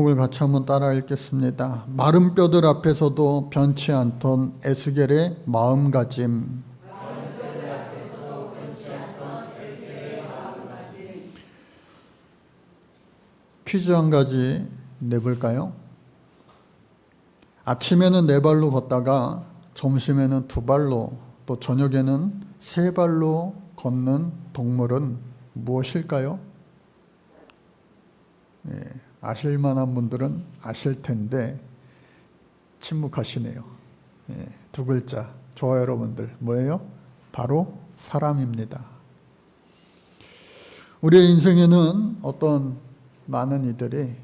을 같이 한번 따라 읽겠습니다. 마른 뼈들 앞에서도 변치 않던 에스겔의 마음가짐. 퀴즈 한 가지 내볼까요? 아침에는 네 발로 걷다가 점심에는 두 발로 또 저녁에는 세 발로 걷는 동물은 무엇일까요? 아실 만한 분들은 아실 텐데 침묵하시네요. 두 글자. 좋아요, 여러분들. 뭐예요? 바로 사람입니다. 우리의 인생에는 어떤 많은 이들이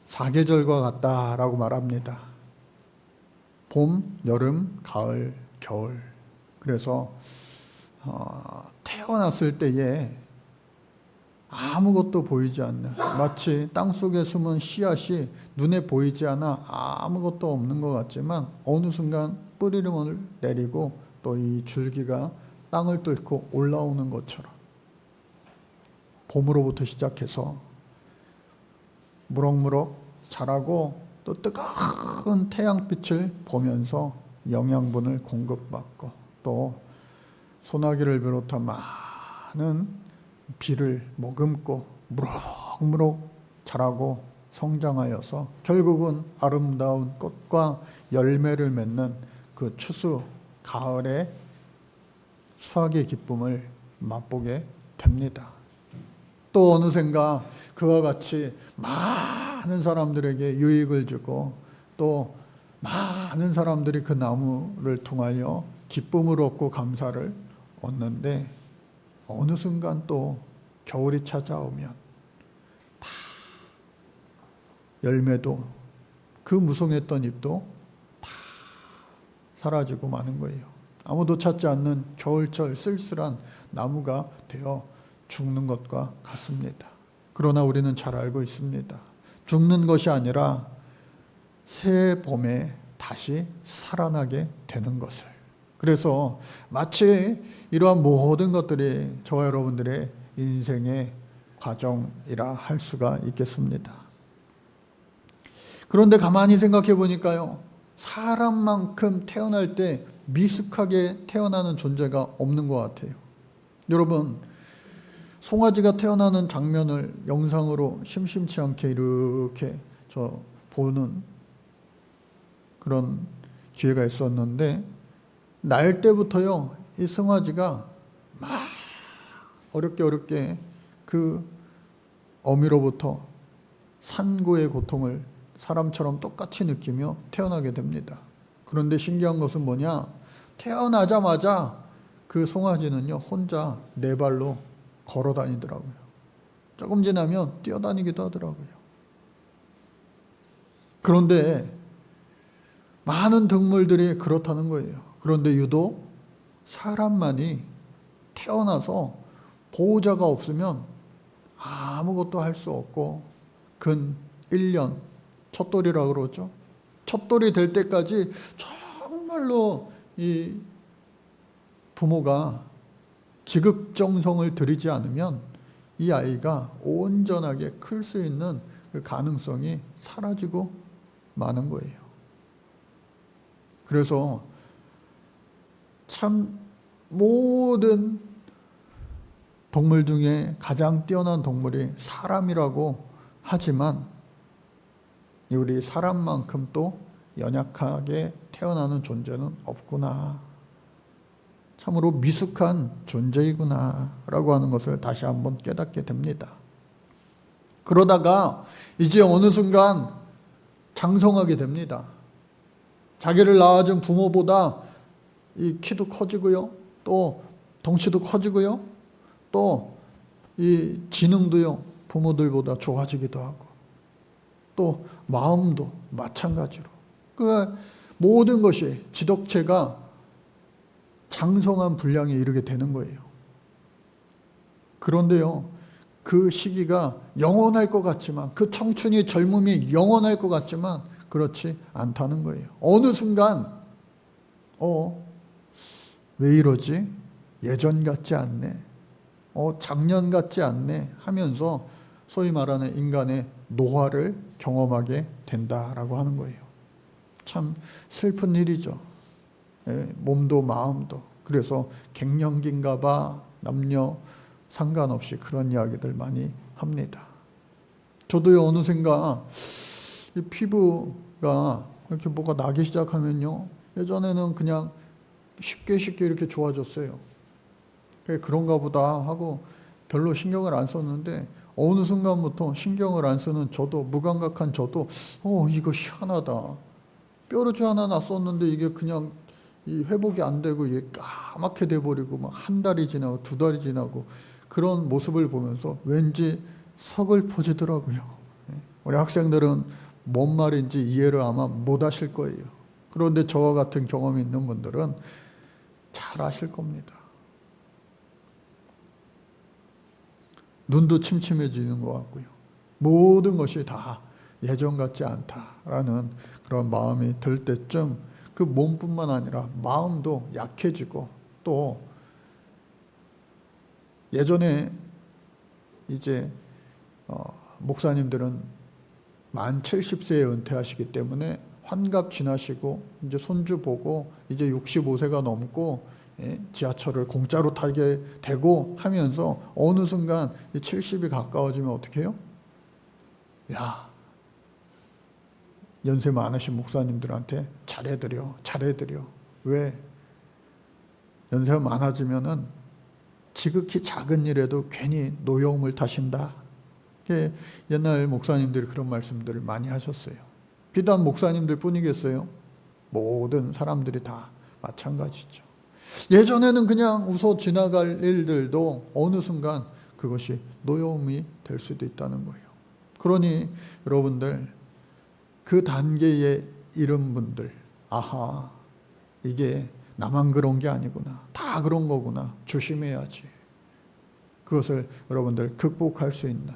사계절과 같다라고 말합니다. 봄, 여름, 가을, 겨울. 그래서 태어났을 때에 아무것도 보이지 않는, 마치 땅속에 숨은 씨앗이 눈에 보이지 않아 아무것도 없는 것 같지만 어느 순간 뿌리를 내리고 또 이 줄기가 땅을 뚫고 올라오는 것처럼 봄으로부터 시작해서 무럭무럭 자라고 또 뜨거운 태양빛을 보면서 영양분을 공급받고 또 소나기를 비롯한 많은 비를 머금고 무럭무럭 자라고 성장하여서 결국은 아름다운 꽃과 열매를 맺는 그 추수 가을의 수확의 기쁨을 맛보게 됩니다. 또 어느샌가 그와 같이 많은 사람들에게 유익을 주고 또 많은 사람들이 그 나무를 통하여 기쁨을 얻고 감사를 얻는데 어느 순간 또 겨울이 찾아오면 다 열매도 그 무성했던 잎도 다 사라지고 마는 거예요. 아무도 찾지 않는 겨울철 쓸쓸한 나무가 되어 죽는 것과 같습니다. 그러나 우리는 잘 알고 있습니다. 죽는 것이 아니라 새 봄에 다시 살아나게 되는 것을. 그래서 마치 이러한 모든 것들이 저와 여러분들의 인생의 과정이라 할 수가 있겠습니다. 그런데 가만히 생각해 보니까요, 사람만큼 태어날 때 미숙하게 태어나는 존재가 없는 것 같아요. 여러분, 송아지가 태어나는 장면을 영상으로 심심치 않게 이렇게 보는 그런 기회가 있었는데, 날 때부터요, 이 송아지가 막 어렵게 그 어미로부터 산고의 고통을 사람처럼 똑같이 느끼며 태어나게 됩니다. 그런데 신기한 것은 뭐냐? 태어나자마자 그 송아지는요, 혼자 네 발로 걸어 다니더라고요. 조금 지나면 뛰어다니기도 하더라고요. 그런데 많은 동물들이 그렇다는 거예요. 그런데 유독 사람만이 태어나서 보호자가 없으면 아무것도 할 수 없고 근 1년, 첫돌이라고 그러죠. 첫 돌이 될 때까지 정말로 이 부모가 지극정성을 들이지 않으면 이 아이가 온전하게 클 수 있는 그 가능성이 사라지고 마는 거예요. 그래서 참 모든 동물 중에 가장 뛰어난 동물이 사람이라고 하지만 우리 사람만큼 또 연약하게 태어나는 존재는 없구나. 참으로 미숙한 존재이구나 라고 하는 것을 다시 한번 깨닫게 됩니다. 그러다가 이제 어느 순간 장성하게 됩니다. 자기를 낳아준 부모보다 이 키도 커지고요, 또 덩치도 커지고요, 또 이 지능도요 부모들보다 좋아지기도 하고 또 마음도 마찬가지로, 그러니까 모든 것이 지덕체가 장성한 분량에 이르게 되는 거예요. 그런데요, 그 시기가 영원할 것 같지만, 그 청춘이 젊음이 영원할 것 같지만 그렇지 않다는 거예요. 어느 순간 왜 이러지? 예전 같지 않네. 작년 같지 않네 하면서 소위 말하는 인간의 노화를 경험하게 된다라고 하는 거예요. 참 슬픈 일이죠. 몸도 마음도. 그래서 갱년기인가 봐 남녀 상관없이 그런 이야기들 많이 합니다. 저도요, 어느샌가 이 피부가 이렇게 뭐가 나기 시작하면요, 예전에는 그냥 쉽게 이렇게 좋아졌어요. 그런가 보다 하고 별로 신경을 안 썼는데, 어느 순간부터 신경을 안 쓰는 저도, 무감각한 저도 이거 희한하다. 뾰루지 하나 났었는데 이게 그냥 이 회복이 안 되고 이게 까맣게 돼버리고 막 한 달이 지나고 두 달이 지나고 그런 모습을 보면서 왠지 서글퍼지더라고요. 우리 학생들은 뭔 말인지 이해를 아마 못 하실 거예요. 그런데 저와 같은 경험이 있는 분들은 잘 아실 겁니다. 눈도 침침해지는 것 같고요. 모든 것이 다 예전 같지 않다라는 그런 마음이 들 때쯤 그 몸뿐만 아니라 마음도 약해지고, 또 예전에 이제 목사님들은 만 70세에 은퇴하시기 때문에 환갑 지나시고 이제 손주 보고 이제 65세가 넘고 지하철을 공짜로 타게 되고 하면서 어느 순간 70이 가까워지면 어떻게 해요? 야, 연세 많으신 목사님들한테 잘해드려. 왜? 연세가 많아지면은 지극히 작은 일에도 괜히 노여움을 타신다. 옛날 목사님들이 그런 말씀들을 많이 하셨어요. 비단 목사님들 뿐이겠어요? 모든 사람들이 다 마찬가지죠. 예전에는 그냥 웃어 지나갈 일들도 어느 순간 그것이 노여움이 될 수도 있다는 거예요. 그러니 여러분들, 그 단계에 이른 분들, 아하, 이게 나만 그런 게 아니구나, 다 그런 거구나, 조심해야지. 그것을 여러분들 극복할 수 있는,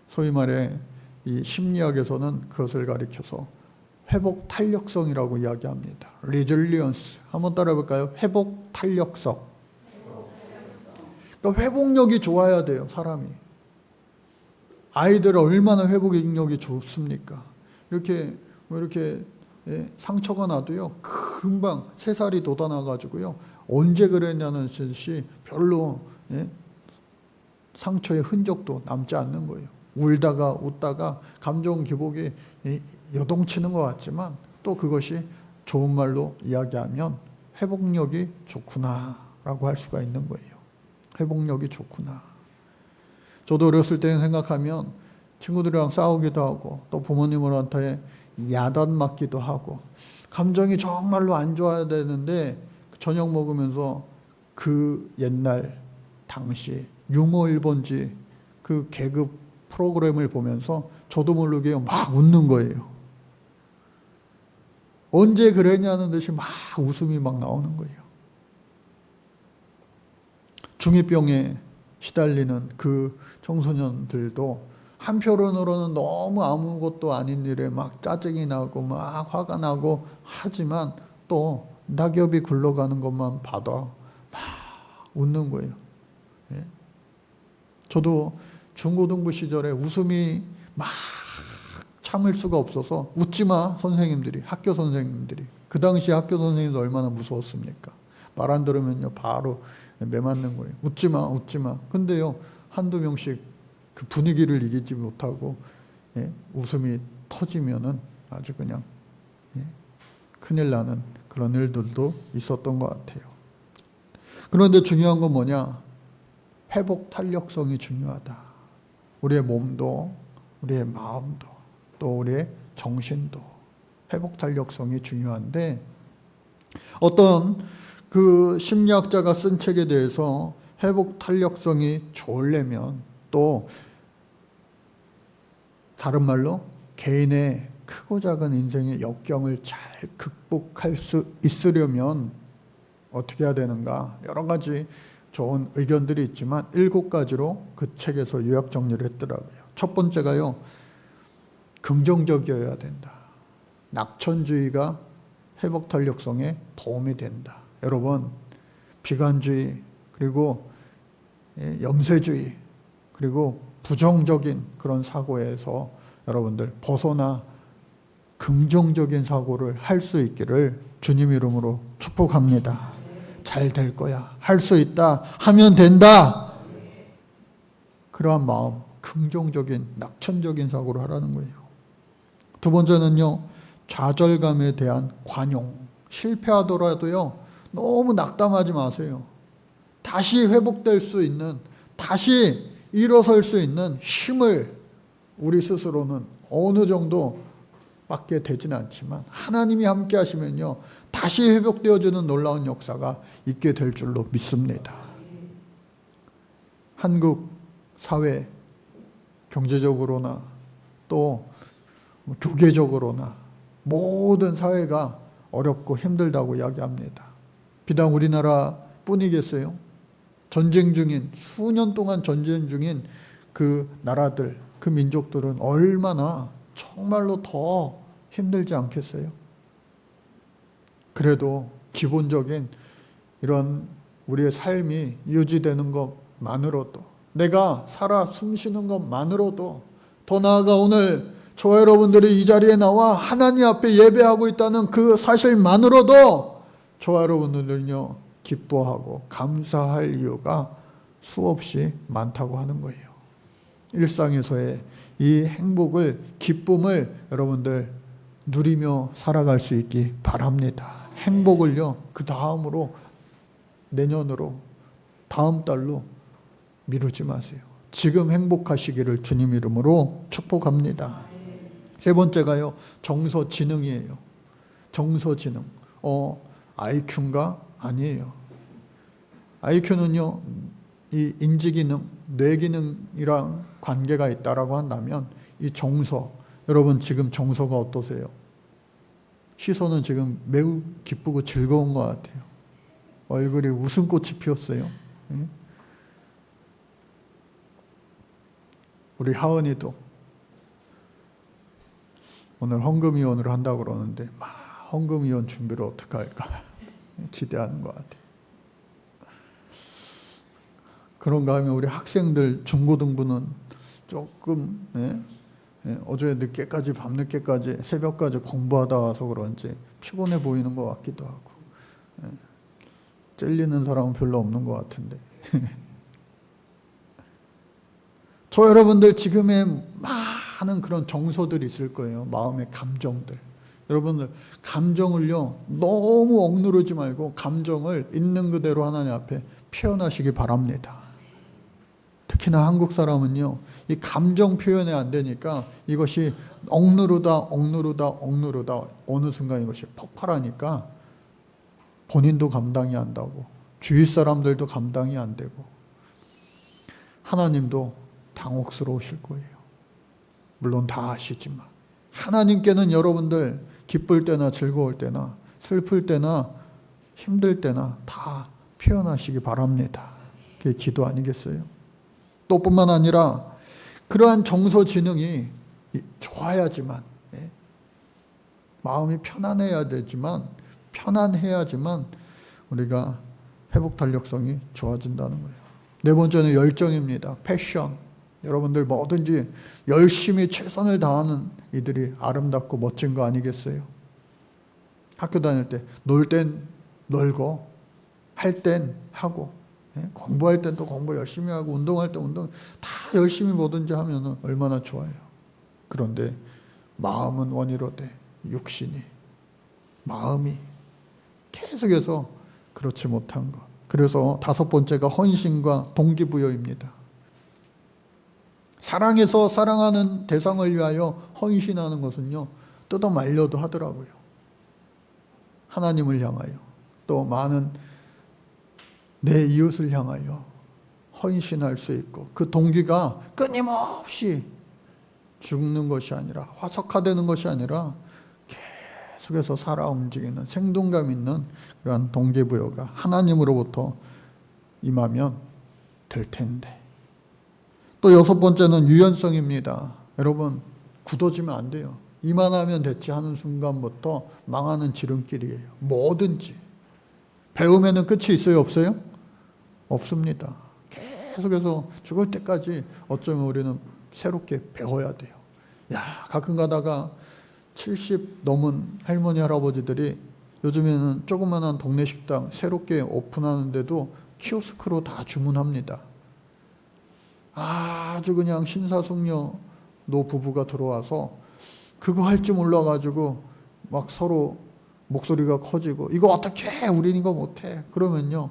소위 말해 이 심리학에서는 그것을 가리켜서 회복 탄력성이라고 이야기합니다. resilience. 한번 따라해 볼까요? 회복 탄력성. 그러니까 회복력이 좋아야 돼요, 사람이. 아이들 얼마나 회복력이 좋습니까? 이렇게 상처가 나도요, 금방 3살이 돋아나가지고요, 언제 그랬냐는 듯이 별로 상처의 흔적도 남지 않는 거예요. 울다가 웃다가 감정 기복이 요동치는 것 같지만 또 그것이 좋은 말로 이야기하면 회복력이 좋구나라고 할 수가 있는 거예요. 회복력이 좋구나. 저도 어렸을 때는 생각하면 친구들이랑 싸우기도 하고 또 부모님한테 야단 맞기도 하고 감정이 정말로 안 좋아야 되는데 저녁 먹으면서 그 옛날 당시 유머 1번지 그 개그 프로그램을 보면서 저도 모르게 막 웃는 거예요. 언제 그랬냐는 듯이 막 웃음이 막 나오는 거예요. 중2병에 시달리는 그 청소년들도 한편으로는 너무 아무것도 아닌 일에 막 짜증이 나고 막 화가 나고 하지만 또 낙엽이 굴러가는 것만 봐도 막 웃는 거예요. 저도 중고등부 시절에 웃음이 막 참을 수가 없어서 웃지 마 선생님들이, 학교 선생님들이, 그 당시 학교 선생님도 얼마나 무서웠습니까? 말 안 들으면요 바로 매맞는 거예요. 웃지 마. 근데요 한두 명씩 그 분위기를 이기지 못하고 웃음이 터지면은 아주 그냥 큰일 나는 그런 일들도 있었던 것 같아요. 그런데 중요한 건 뭐냐? 회복 탄력성이 중요하다. 우리의 몸도 우리의 마음도 또 우리의 정신도 회복 탄력성이 중요한데, 어떤 그 심리학자가 쓴 책에 대해서 회복 탄력성이 좋으려면 또 다른 말로 개인의 크고 작은 인생의 역경을 잘 극복할 수 있으려면 어떻게 해야 되는가, 여러 가지 좋은 의견들이 있지만 7가지로 그 책에서 요약 정리를 했더라고요. 첫 번째가요, 긍정적이어야 된다. 낙천주의가 회복 탄력성에 도움이 된다. 여러분, 비관주의 그리고 염세주의 그리고 부정적인 그런 사고에서 여러분들 벗어나 긍정적인 사고를 할 수 있기를 주님 이름으로 축복합니다. 잘 될 거야. 할 수 있다. 하면 된다. 그러한 마음, 긍정적인, 낙천적인 사고를 하라는 거예요. 두 번째는요, 좌절감에 대한 관용. 실패하더라도요, 너무 낙담하지 마세요. 다시 회복될 수 있는, 다시 일어설 수 있는 힘을 우리 스스로는 어느 정도 밖에 되지는 않지만 하나님이 함께 하시면요, 다시 회복되어지는 놀라운 역사가 있게 될 줄로 믿습니다. 한국 사회, 경제적으로나 또 교계적으로나 모든 사회가 어렵고 힘들다고 이야기합니다. 비단 우리나라 뿐이겠어요? 전쟁 중인, 수년 동안 전쟁 중인 그 나라들, 그 민족들은 얼마나 정말로 더 힘들지 않겠어요? 그래도 기본적인 이런 우리의 삶이 유지되는 것만으로도, 내가 살아 숨쉬는 것만으로도, 더 나아가 오늘 저와 여러분들이 이 자리에 나와 하나님 앞에 예배하고 있다는 그 사실만으로도 저와 여러분들은요, 기뻐하고 감사할 이유가 수없이 많다고 하는 거예요. 일상에서의 이 행복을, 기쁨을 여러분들 누리며 살아갈 수 있기 바랍니다. 행복을요, 그 다음으로, 내년으로, 다음 달로 미루지 마세요. 지금 행복하시기를 주님 이름으로 축복합니다. 세 번째가요, 정서지능이에요. 정서지능. IQ인가? 아니에요. IQ는요, 이 인지기능, 뇌기능이랑 관계가 있다라고 한다면 이 정서, 여러분 지금 정서가 어떠세요? 시선은 지금 매우 기쁘고 즐거운 것 같아요. 얼굴이 웃음꽃이 피었어요. 우리 하은이도 오늘 헌금위원으로 한다고 그러는데 막 헌금위원 준비를 어떻게 할까 기대하는 것 같아요. 그런가 하면 우리 학생들 중고등부는 조금 어제 늦게까지, 밤늦게까지, 새벽까지 공부하다 와서 그런지 피곤해 보이는 것 같기도 하고, 찔리는 사람은 별로 없는 것 같은데 저 여러분들 지금의 많은 그런 정서들이 있을 거예요. 마음의 감정들. 여러분들 감정을요, 너무 억누르지 말고 감정을 있는 그대로 하나님 앞에 표현하시기 바랍니다. 특히나 한국 사람은요, 이 감정 표현이 안 되니까 이것이 억누르다 어느 순간 이것이 폭발하니까 본인도 감당이 안 되고 주위 사람들도 감당이 안 되고 하나님도 당혹스러우실 거예요. 물론 다 아시지만 하나님께는 여러분들 기쁠 때나 즐거울 때나 슬플 때나 힘들 때나 다 표현하시기 바랍니다. 그게 기도 아니겠어요? 또 뿐만 아니라 그러한 정서지능이 좋아야지만, 마음이 편안해야지만 우리가 회복 탄력성이 좋아진다는 거예요. 네 번째는 열정입니다. 패션. 여러분들 뭐든지 열심히 최선을 다하는 이들이 아름답고 멋진 거 아니겠어요? 학교 다닐 때 놀 땐 놀고 할 땐 하고, 공부할 땐 또 공부 열심히 하고 운동할 때 운동 다 열심히 뭐든지 하면 얼마나 좋아요. 그런데 마음은 원이로되 육신이, 마음이 계속해서 그렇지 못한 것. 그래서 다섯 번째가 헌신과 동기부여입니다. 사랑해서 사랑하는 대상을 위하여 헌신하는 것은요, 뜯어 말려도 하더라고요. 하나님을 향하여, 또 많은 내 이웃을 향하여 헌신할 수 있고, 그 동기가 끊임없이 죽는 것이 아니라, 화석화되는 것이 아니라 계속해서 살아 움직이는 생동감 있는 그런 동기부여가 하나님으로부터 임하면 될 텐데. 또 여섯 번째는 유연성입니다. 여러분, 굳어지면 안 돼요. 이만하면 됐지 하는 순간부터 망하는 지름길이에요. 뭐든지. 배움에는 끝이 있어요, 없어요? 없습니다. 계속해서 죽을 때까지 어쩌면 우리는 새롭게 배워야 돼요. 가끔 가다가 70 넘은 할머니 할아버지들이 요즘에는 조그마한 동네 식당 새롭게 오픈하는데도 키오스크로 다 주문합니다. 아주 그냥 신사숙녀 노 부부가 들어와서 그거 할 줄 몰라가지고 막 서로 목소리가 커지고, 이거 어떻게 해? 우린 이거 못해. 그러면요,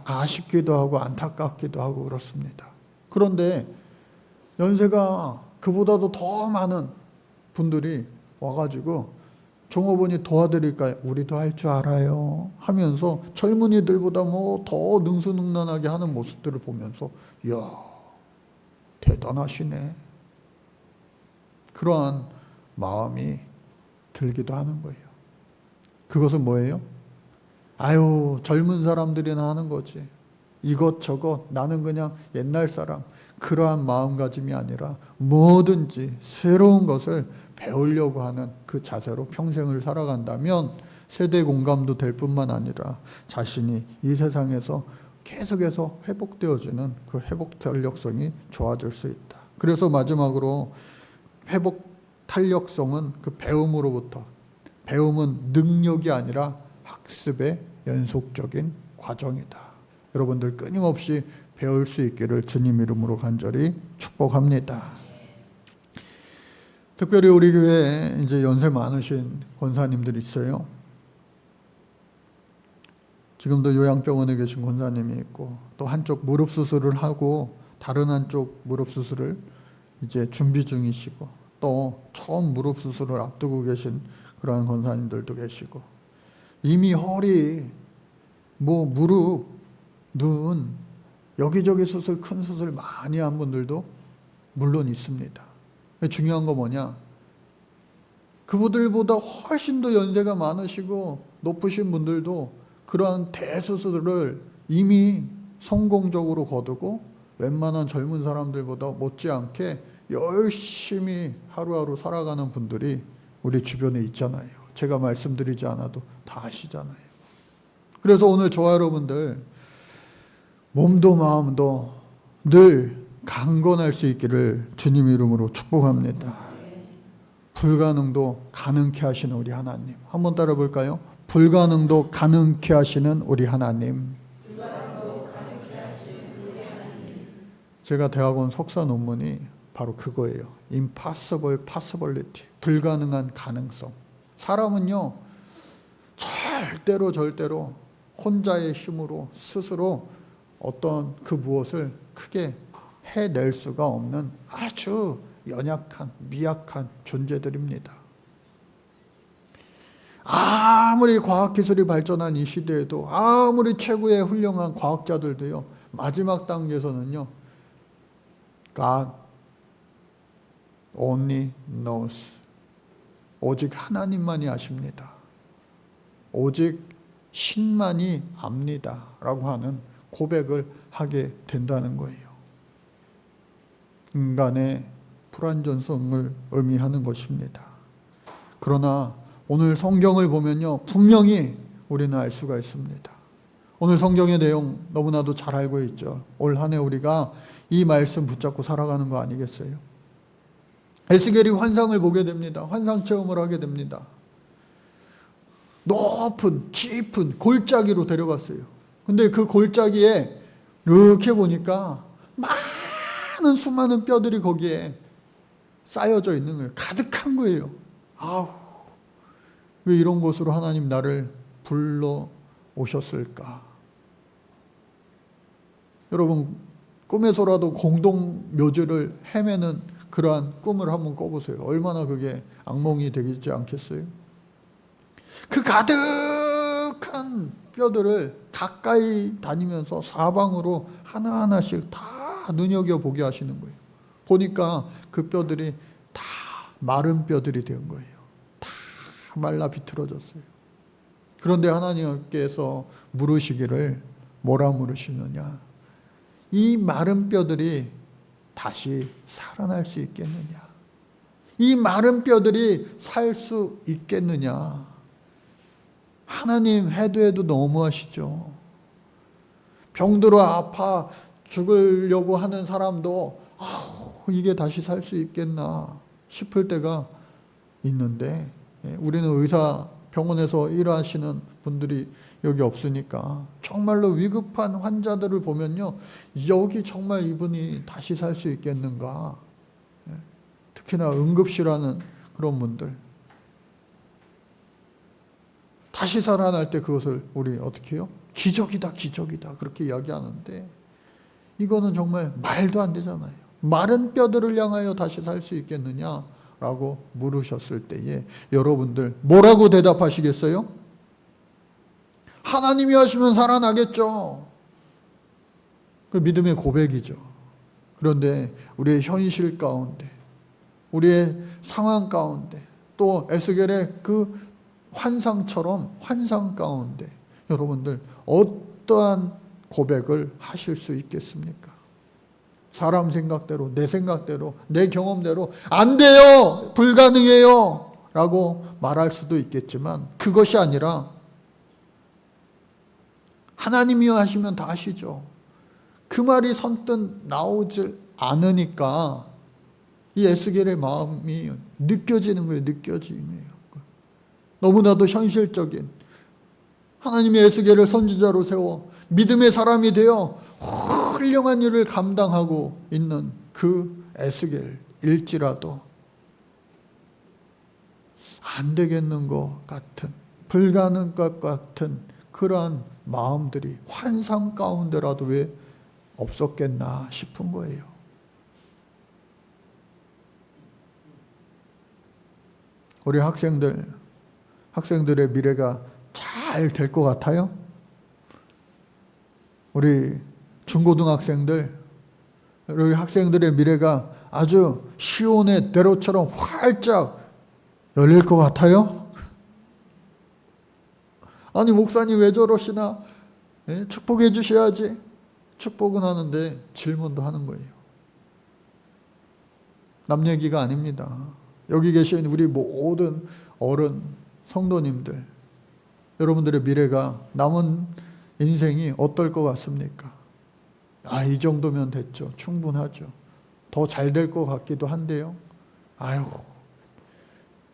아쉽기도 하고 안타깝기도 하고 그렇습니다. 그런데 연세가 그보다도 더 많은 분들이 와가지고 종업원이 도와드릴까요? 우리도 할 줄 알아요 하면서 젊은이들보다 뭐 더 능수능란하게 하는 모습들을 보면서, 이야, 대단하시네. 그러한 마음이 들기도 하는 거예요. 그것은 뭐예요? 아유, 젊은 사람들이나 하는 거지. 이것저것 나는 그냥 옛날 사람. 그러한 마음가짐이 아니라 뭐든지 새로운 것을 배우려고 하는 그 자세로 평생을 살아간다면 세대 공감도 될 뿐만 아니라 자신이 이 세상에서 계속해서 회복되어지는 그 회복 탄력성이 좋아질 수 있다. 그래서 마지막으로 회복 탄력성은 그 배움으로부터, 배움은 능력이 아니라 학습의 연속적인 과정이다. 여러분들 끊임없이 배울 수 있기를 주님 이름으로 간절히 축복합니다. 특별히 우리 교회에 이제 연세 많으신 권사님들 있어요. 지금도 요양병원에 계신 권사님이 있고, 또 한쪽 무릎 수술을 하고 다른 한쪽 무릎 수술을 이제 준비 중이시고, 또 처음 무릎 수술을 앞두고 계신 그러한 권사님들도 계시고, 이미 허리, 무릎, 눈, 여기저기 수술, 큰 수술 많이 한 분들도 물론 있습니다. 중요한 거 뭐냐? 그분들보다 훨씬 더 연세가 많으시고 높으신 분들도 그러한 대수술을 이미 성공적으로 거두고 웬만한 젊은 사람들보다 못지않게 열심히 하루하루 살아가는 분들이 우리 주변에 있잖아요. 제가 말씀드리지 않아도 다 아시잖아요. 그래서 오늘 저와 여러분들 몸도 마음도 늘 강건할 수 있기를 주님 이름으로 축복합니다. 불가능도 가능케 하시는 우리 하나님. 한번 따라 볼까요? 불가능도 가능케 하시는 우리 하나님. 제가 대학원 석사 논문이 바로 그거예요. Impossible possibility. 불가능한 가능성. 사람은요, 절대로 혼자의 힘으로 스스로 어떤 그 무엇을 크게 해낼 수가 없는 아주 연약한, 미약한 존재들입니다. 아무리 과학기술이 발전한 이 시대에도, 아무리 최고의 훌륭한 과학자들도요, 마지막 단계에서는요, God only knows. 오직 하나님만이 아십니다. 오직 신만이 압니다. 라고 하는 고백을 하게 된다는 거예요. 인간의 불완전성을 의미하는 것입니다. 그러나 오늘 성경을 보면요, 분명히 우리는 알 수가 있습니다. 오늘 성경의 내용 너무나도 잘 알고 있죠. 올 한 해 우리가 이 말씀 붙잡고 살아가는 거 아니겠어요? 에스겔이 환상을 보게 됩니다. 환상 체험을 하게 됩니다. 높은 깊은 골짜기로 데려갔어요. 근데 그 골짜기에 이렇게 보니까 많은 수많은 뼈들이 거기에 쌓여져 있는 거예요. 가득한 거예요. 아우, 왜 이런 곳으로 하나님 나를 불러 오셨을까? 여러분, 꿈에서라도 공동 묘지를 헤매는 그러한 꿈을 한번 꿔보세요. 얼마나 그게 악몽이 되지 않겠어요? 그 가득한 뼈들을 가까이 다니면서 사방으로 하나하나씩 다 눈여겨보게 하시는 거예요. 보니까 그 뼈들이 다 마른 뼈들이 된 거예요. 다 말라 비틀어졌어요. 그런데 하나님께서 물으시기를 뭐라 물으시느냐? 이 마른 뼈들이 다시 살아날 수 있겠느냐? 이 마른 뼈들이 살 수 있겠느냐? 하나님 해도 너무하시죠. 병들어 아파 죽으려고 하는 사람도 이게 다시 살 수 있겠나 싶을 때가 있는데, 우리는 의사 병원에서 일하시는 분들이 여기 없으니까 정말로 위급한 환자들을 보면요, 여기 정말 이분이 다시 살 수 있겠는가. 특히나 응급실하는 그런 분들, 다시 살아날 때 그것을 우리 어떻게 해요? 기적이다, 기적이다 그렇게 이야기하는데, 이거는 정말 말도 안 되잖아요. 마른 뼈들을 향하여 다시 살 수 있겠느냐라고 물으셨을 때에 여러분들 뭐라고 대답하시겠어요? 하나님이 하시면 살아나겠죠. 그 믿음의 고백이죠. 그런데 우리의 현실 가운데, 우리의 상황 가운데, 또 에스겔의 그 환상처럼 환상 가운데 여러분들 어떠한 고백을 하실 수 있겠습니까? 사람 생각대로, 내 생각대로, 내 경험대로 안 돼요, 불가능해요 라고 말할 수도 있겠지만, 그것이 아니라 하나님이 하시면 다 하시죠. 그 말이 선뜻 나오질 않으니까 이 에스겔의 마음이 느껴지는 거예요. 느껴짐이에요. 너무나도 현실적인, 하나님이 에스겔을 선지자로 세워 믿음의 사람이 되어 훌륭한 일을 감당하고 있는 그 에스겔일지라도 안 되겠는 것 같은, 불가능한 것 같은 그러한 마음들이 환상 가운데라도 왜 없었겠나 싶은 거예요. 우리 학생들의 미래가 잘 될 것 같아요? 우리 중고등학생들, 우리 학생들의 미래가 아주 시온의 대로처럼 활짝 열릴 것 같아요? 아니 목사님 왜 저러시나? 축복해 주셔야지. 축복은 하는데 질문도 하는 거예요. 남 얘기가 아닙니다. 여기 계신 우리 모든 어른, 성도님들, 여러분들의 미래가, 남은 인생이 어떨 것 같습니까? 이 정도면 됐죠. 충분하죠. 더 잘 될 것 같기도 한데요.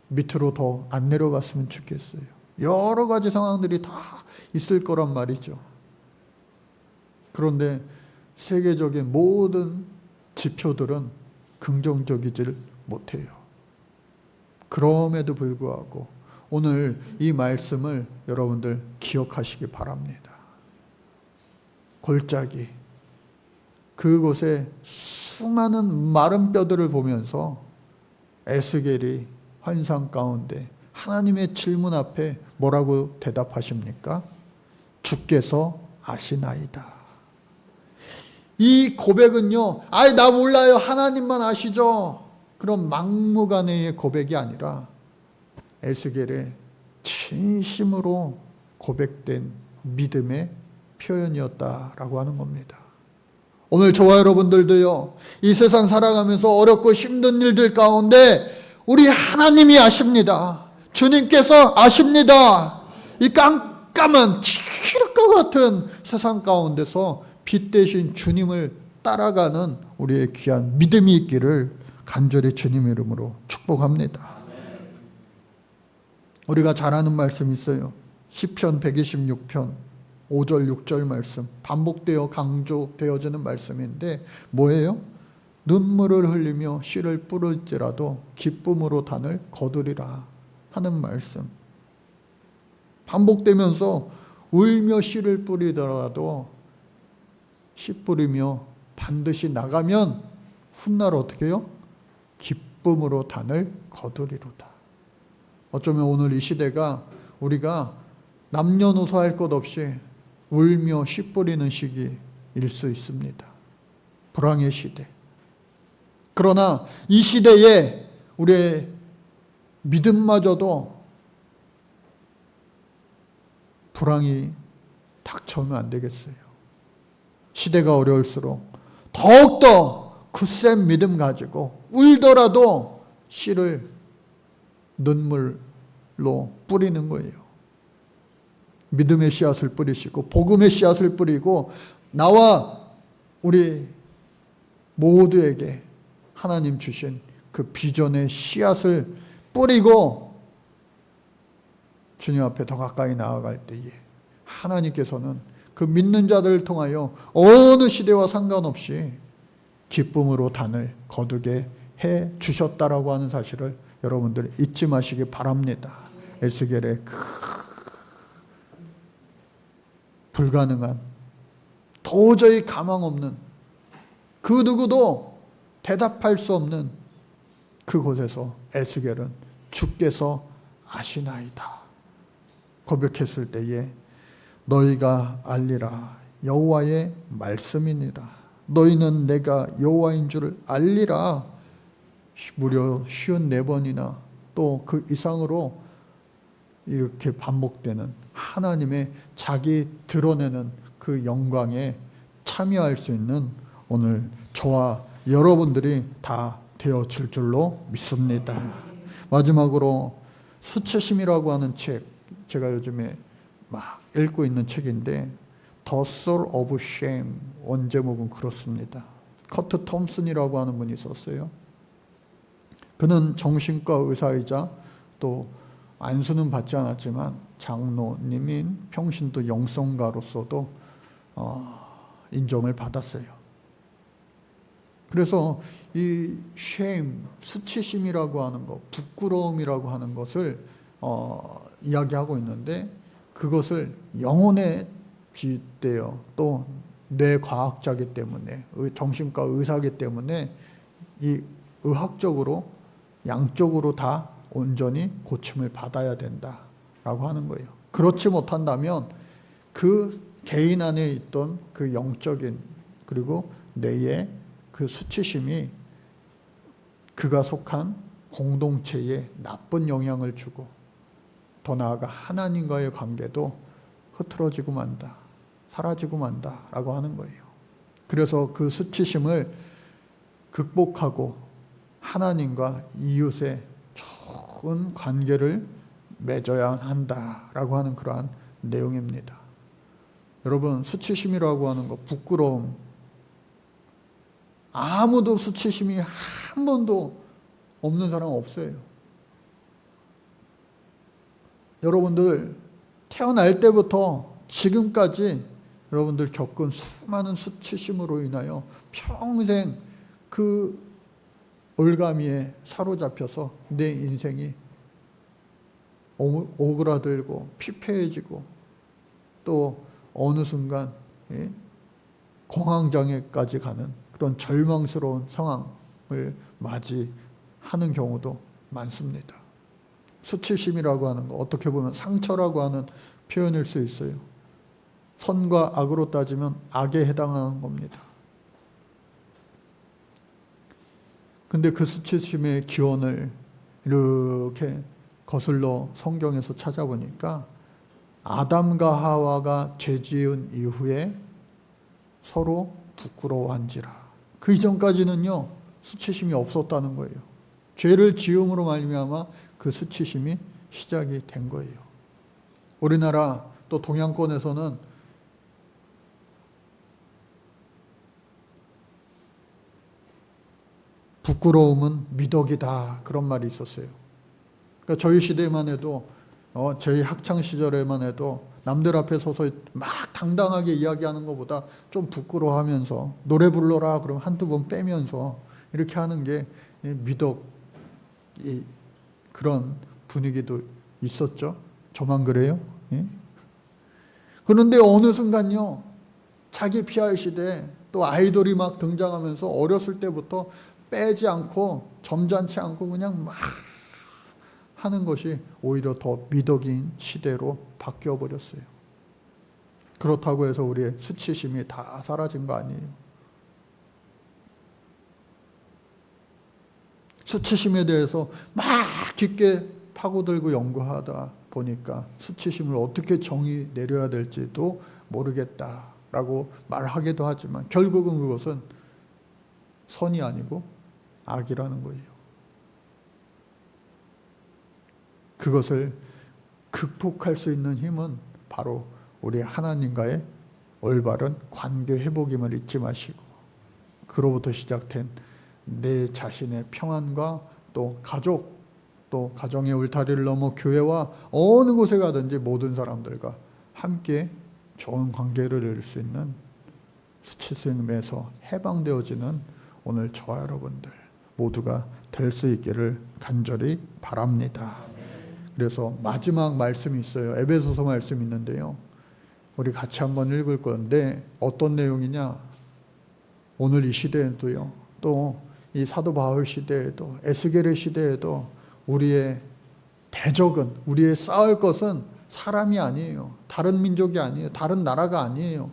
밑으로 더 안 내려갔으면 좋겠어요. 여러 가지 상황들이 다 있을 거란 말이죠. 그런데 세계적인 모든 지표들은 긍정적이질 못해요. 그럼에도 불구하고 오늘 이 말씀을 여러분들 기억하시기 바랍니다. 골짜기, 그곳에 수많은 마른 뼈들을 보면서 에스겔이 환상 가운데 하나님의 질문 앞에 뭐라고 대답하십니까? 주께서 아시나이다. 이 고백은요, 나 몰라요, 하나님만 아시죠, 그런 막무가내의 고백이 아니라 에스겔의 진심으로 고백된 믿음의 표현이었다라고 하는 겁니다. 오늘 저와 여러분들도요, 이 세상 살아가면서 어렵고 힘든 일들 가운데 우리 하나님이 아십니다. 주님께서 아십니다. 이 깜깜한 칠흑과 같은 세상 가운데서 빛 대신 주님을 따라가는 우리의 귀한 믿음이 있기를 간절히 주님 이름으로 축복합니다. 우리가 잘 아는 말씀이 있어요. 시편 126편 5절 6절 말씀, 반복되어 강조되어지는 말씀인데 뭐예요? 눈물을 흘리며 씨를 뿌릴지라도 기쁨으로 단을 거두리라 하는 말씀. 반복되면서 울며 씨를 뿌리더라도 씨 뿌리며 반드시 나가면 훗날 어떻게 해요? 기쁨으로 단을 거두리로다. 어쩌면 오늘 이 시대가 우리가 남녀노소 할 것 없이 울며 씨 뿌리는 시기일 수 있습니다. 불황의 시대. 그러나 이 시대에 우리의 믿음마저도 불황이 닥쳐오면 안 되겠어요. 시대가 어려울수록 더욱더 굳센 믿음 가지고 울더라도 씨를 눈물로 뿌리는 거예요. 믿음의 씨앗을 뿌리시고 복음의 씨앗을 뿌리고 나와 우리 모두에게 하나님 주신 그 비전의 씨앗을 뿌리고 주님 앞에 더 가까이 나아갈 때에 하나님께서는 그 믿는 자들을 통하여 어느 시대와 상관없이 기쁨으로 단을 거두게 해 주셨다라고 하는 사실을 여러분들 잊지 마시기 바랍니다. 에스겔의 그 불가능한, 도저히 가망 없는, 그 누구도 대답할 수 없는 그곳에서 에스겔은 주께서 아시나이다 고백했을 때에 너희가 알리라 여호와의 말씀이니라. 너희는 내가 여호와인 줄을 알리라. 무려 54번이나 또 그 이상으로 이렇게 반복되는 하나님의 자기 드러내는 그 영광에 참여할 수 있는 오늘 저와 여러분들이 다 되어질 줄로 믿습니다. 마지막으로 수치심이라고 하는 책, 제가 요즘에 막 읽고 있는 책인데 The Soul of Shame, 원제목은 그렇습니다. 커트 톰슨이라고 하는 분이 썼어요. 그는 정신과 의사이자 또 안수는 받지 않았지만 장로님인 평신도 영성가로서도 인정을 받았어요. 그래서 이 shame, 수치심이라고 하는 것, 부끄러움이라고 하는 것을 이야기하고 있는데 그것을 영혼에 빗대요. 또 뇌과학자이기 때문에, 정신과 의사이기 때문에 이 의학적으로 양쪽으로 다 온전히 고침을 받아야 된다라고 하는 거예요. 그렇지 못한다면 그 개인 안에 있던 그 영적인 그리고 뇌의 그 수치심이 그가 속한 공동체에 나쁜 영향을 주고 더 나아가 하나님과의 관계도 흐트러지고 만다, 사라지고 만다라고 하는 거예요. 그래서 그 수치심을 극복하고 하나님과 이웃의 좋은 관계를 맺어야 한다라고 하는 그러한 내용입니다. 여러분, 수치심이라고 하는 거, 부끄러움, 아무도 수치심이 한 번도 없는 사람 없어요. 여러분들 태어날 때부터 지금까지 여러분들 겪은 수많은 수치심으로 인하여 평생 그 올가미에 사로잡혀서 내 인생이 오그라들고 피폐해지고 또 어느 순간 공황장애까지 가는 그런 절망스러운 상황을 맞이하는 경우도 많습니다. 수치심이라고 하는 거 어떻게 보면 상처라고 하는 표현일 수 있어요. 선과 악으로 따지면 악에 해당하는 겁니다. 근데 그 수치심의 기원을 이렇게 거슬러 성경에서 찾아보니까 아담과 하와가 죄 지은 이후에 서로 부끄러워한지라. 그 이전까지는요 수치심이 없었다는 거예요. 죄를 지음으로 말미암아 그 수치심이 시작이 된 거예요. 우리나라 또 동양권에서는 부끄러움은 미덕이다 그런 말이 있었어요. 그러니까 저희 시대만 해도 저희 학창 시절에만 해도 남들 앞에 서서 막 당당하게 이야기하는 것보다 좀 부끄러워하면서 노래 불러라 그러면 한두 번 빼면서 이렇게 하는 게 미덕, 그런 분위기도 있었죠. 저만 그래요? 그런데 어느 순간요 자기 PR 시대에 또 아이돌이 막 등장하면서 어렸을 때부터 빼지 않고 점잖지 않고 그냥 막 하는 것이 오히려 더 미덕인 시대로 바뀌어 버렸어요. 그렇다고 해서 우리의 수치심이 다 사라진 거 아니에요. 수치심에 대해서 막 깊게 파고들고 연구하다 보니까 수치심을 어떻게 정의 내려야 될지도 모르겠다라고 말하기도 하지만 결국은 그것은 선이 아니고 악이라는 거예요. 그것을 극복할 수 있는 힘은 바로 우리 하나님과의 올바른 관계 회복임을 잊지 마시고 그로부터 시작된 내 자신의 평안과 또 가족, 또 가정의 울타리를 넘어 교회와 어느 곳에 가든지 모든 사람들과 함께 좋은 관계를 이룰 수 있는 수치스님에서 해방되어지는 오늘 저와 여러분들 모두가 될 수 있기를 간절히 바랍니다. 그래서 마지막 말씀이 있어요. 에베소서 말씀이 있는데요. 우리 같이 한번 읽을 건데 어떤 내용이냐? 오늘 이 시대에도요. 또 이 사도 바울 시대에도 에스겔의 시대에도 우리의 대적은, 우리의 싸울 것은 사람이 아니에요. 다른 민족이 아니에요. 다른 나라가 아니에요.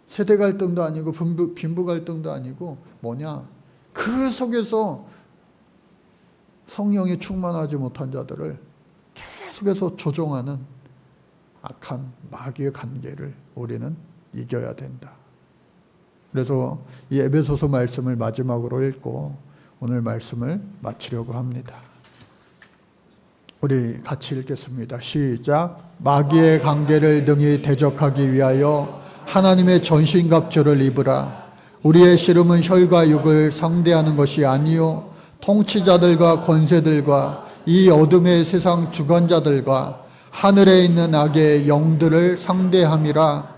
세대 갈등도 아니고 빈부 갈등도 아니고 뭐냐? 그 속에서 성령이 충만하지 못한 자들을 계속해서 조종하는 악한 마귀의 관계를 우리는 이겨야 된다. 그래서 이 에베소서 말씀을 마지막으로 읽고 오늘 말씀을 마치려고 합니다. 우리 같이 읽겠습니다. 시작. 마귀의 관계를 능히 대적하기 위하여 하나님의 전신갑주를 입으라. 우리의 씨름은 혈과 육을 상대하는 것이 아니요 통치자들과 권세들과 이 어둠의 세상 주관자들과 하늘에 있는 악의 영들을 상대함이라.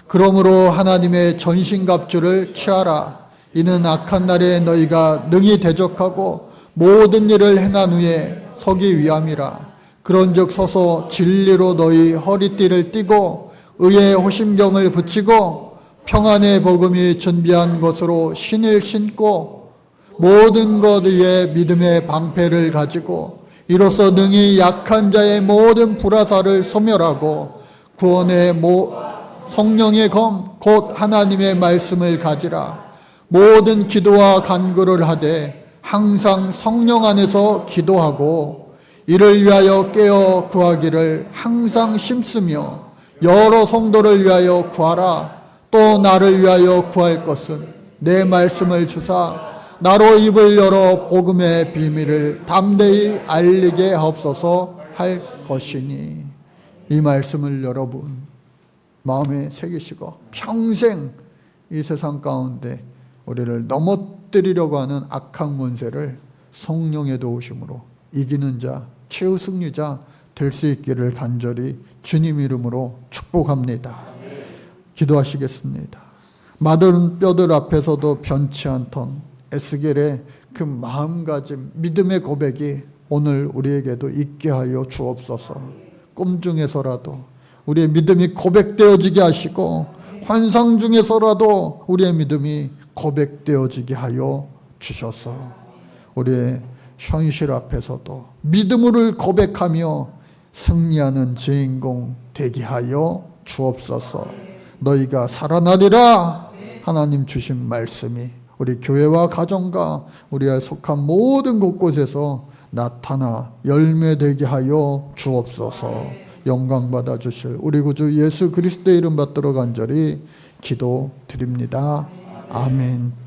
그러므로 하나님의 전신갑주를 취하라. 이는 악한 날에 너희가 능히 대적하고 모든 일을 행한 후에 서기 위함이라. 그런즉 서서 진리로 너희 허리띠를 띠고 의의 호심경을 붙이고 평안의 복음이 준비한 것으로 신을 신고 모든 것 위에 믿음의 방패를 가지고 이로써 능히 약한 자의 모든 불화살을 소멸하고 구원의 성령의 검 곧 하나님의 말씀을 가지라. 모든 기도와 간구를 하되 항상 성령 안에서 기도하고 이를 위하여 깨어 구하기를 항상 심쓰며 여러 성도를 위하여 구하라. 또 나를 위하여 구할 것은 내 말씀을 주사 나로 입을 열어 복음의 비밀을 담대히 알리게 하옵소서 할 것이니. 이 말씀을 여러분 마음에 새기시고 평생 이 세상 가운데 우리를 넘어뜨리려고 하는 악한 권세를 성령의 도우심으로 이기는 자, 최후 승리자 될 수 있기를 간절히 주님 이름으로 축복합니다. 기도하시겠습니다. 마른 뼈들 앞에서도 변치 않던 에스겔의 그 마음가짐, 믿음의 고백이 오늘 우리에게도 있게 하여 주옵소서. 꿈 중에서라도 우리의 믿음이 고백되어지게 하시고 환상 중에서라도 우리의 믿음이 고백되어지게 하여 주셔서 우리의 현실 앞에서도 믿음을 고백하며 승리하는 주인공 되게 하여 주옵소서. 너희가 살아나리라 하나님 주신 말씀이 우리 교회와 가정과 우리가 속한 모든 곳곳에서 나타나 열매되게 하여 주옵소서. 영광 받아 주실 우리 구주 예수 그리스도의 이름 받들어 간절히 기도드립니다. 아멘.